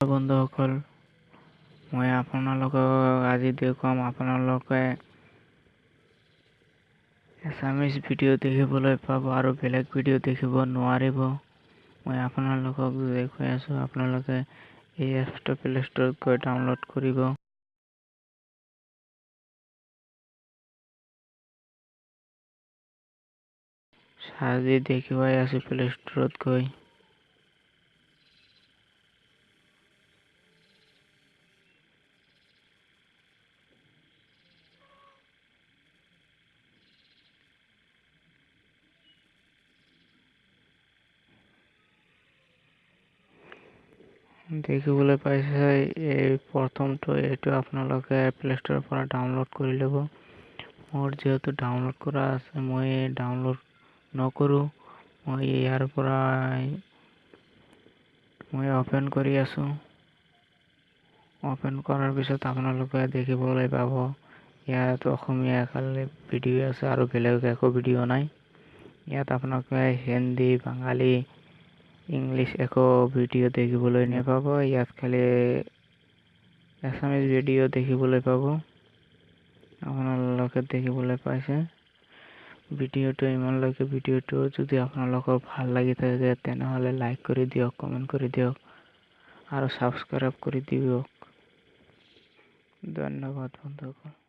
বন্ধুসকল, মই আপোনালোকক আজি দেখুৱাম আপোনালোকে এছামিজ ভিডিঅ' দেখিবলৈ পাব আৰু বেলেগ ভিডিঅ' দেখিব নোৱাৰিব। মই আপোনালোকক দেখুৱাই আছোঁ। আপোনালোকে এই এপছটো প্লে ষ্টৰত গৈ ডাউনলোড কৰিব। আজি দেখুৱাই আছোঁ প্লে ষ্টৰত গৈ। দেখিবলৈ পাইছে এই প্ৰথমটো এইটো আপোনালোকে প্লে ষ্টৰৰ পৰা ডাউনলোড কৰি ল'ব। মোৰ যিহেতু ডাউনলোড কৰা আছে, মই ডাউনলোড নকৰোঁ। মই ইয়াৰ পৰা অপেন কৰি আছোঁ। অপেন কৰাৰ পিছত আপোনালোকে দেখিবলৈ পাব ইয়াত অসমীয়া খালি ভিডিঅ' আছে আৰু বেলেগ একো ভিডিঅ' নাই। ইয়াত আপোনালোকে হিন্দী, বাঙালী, ইংলিছ একো ভিডিঅ' দেখিবলৈ নাপাব। ইয়াত খালি এছামিজ ভিডিঅ' দেখিবলৈ পাব। আপোনালোকে দেখিবলৈ পাইছে ভিডিঅ'টো ইমানলৈকে। ভিডিঅ'টো যদি আপোনালোকৰ ভাল লাগি থাকে তেনেহ'লে লাইক কৰি দিয়ক, কমেণ্ট কৰি দিয়ক আৰু ছাবস্ক্ৰাইব কৰি দিয়ক। ধন্যবাদ বন্ধুসকল।